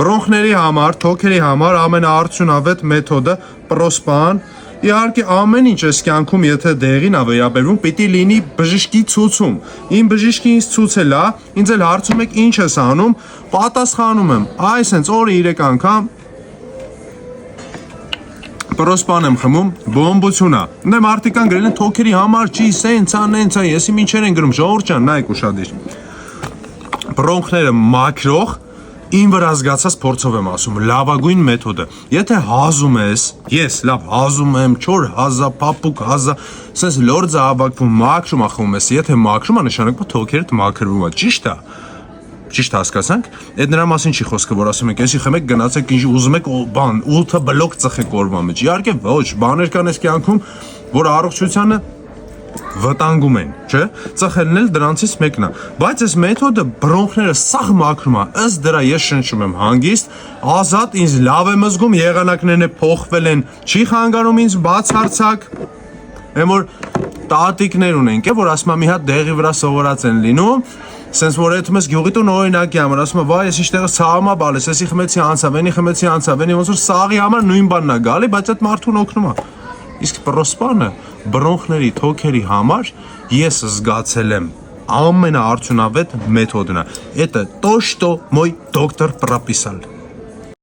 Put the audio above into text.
Բրոնխների համար, թոքերի համար ամենաարդյունավետ մեթոդը պրոսպան։ Իհարկե ամեն ինչ այս կյանքում եթե դեղին է վերաբերվում, պիտի լինի բժշկի ցուցում։ Իմ բժիշկը ինձ ցուցել է, ինձ էլ հարցում եք ինչ ես անում, պատասխանում եմ, այս հենց օրը 3 անգամ պրոսպան եմ խմում, բոմբություն է։ Դե մարդիկ կան գրել են թոքերի համար չի, սենցա, եսի ինչեր են գրում, ժողովուրդ ջան, նայեք ուշադիր։ Բրոնխները մաքրող Ին վրա զգացած փորձով եմ ասում, լավագույն մեթոդը։ Եթե հազում ես, ես լավ հազում եմ, չոր հազա, պապուկ հազա, սենց լորձը ավակվում, մաքրում ախվում ես, եթե մաքրում է նշանակում թոքերդ մաքրվում է, ճիշտ է։ Ճիշտ հասկացանք։ Այդ նրա մասին չի խոսքը, որ ասում եք, եսի խմեք գնացեք ինչ ուզում եք, բան, 8 բլոկ ծխեք օրվա մեջ։ Իհարկե ոչ, բաներ կան այս կյանքում, որ առողջությանը վտանգում են, չէ՞։ Ծխելն էլ դրանցից մեկն է։ Բայց այս մեթոդը բրոնխները սաղ մաքրում է, ըստ դրա ես շնչում եմ հանգիստ, ազատ, ինձ լավ եմ զգում, եղանակներն փոխվել են, չի խանգարում ինձ բացարձակ։ Եմ որ տատիկներ ունենք, որ ասում եմ մի հատ դեղի վրա սովորած են լինում, սենց որ այդում ես գյուղի տուն օրինակի համար, ասում եմ, վայ, ես իշտեղը ցավամա բալես, եսի խմեցի անցավ, էնի խմեցի անցավ, էնի ոնց որ սաղի համար նույն բանն է գալի, բայց այդ մարդուն օգնում է։ Իսկ պրոսպանը բրոնխների թոքերի համար ես զգացել եմ ամենաարդյունավետ մեթոդն է։ Это то, что мой доктор прописал.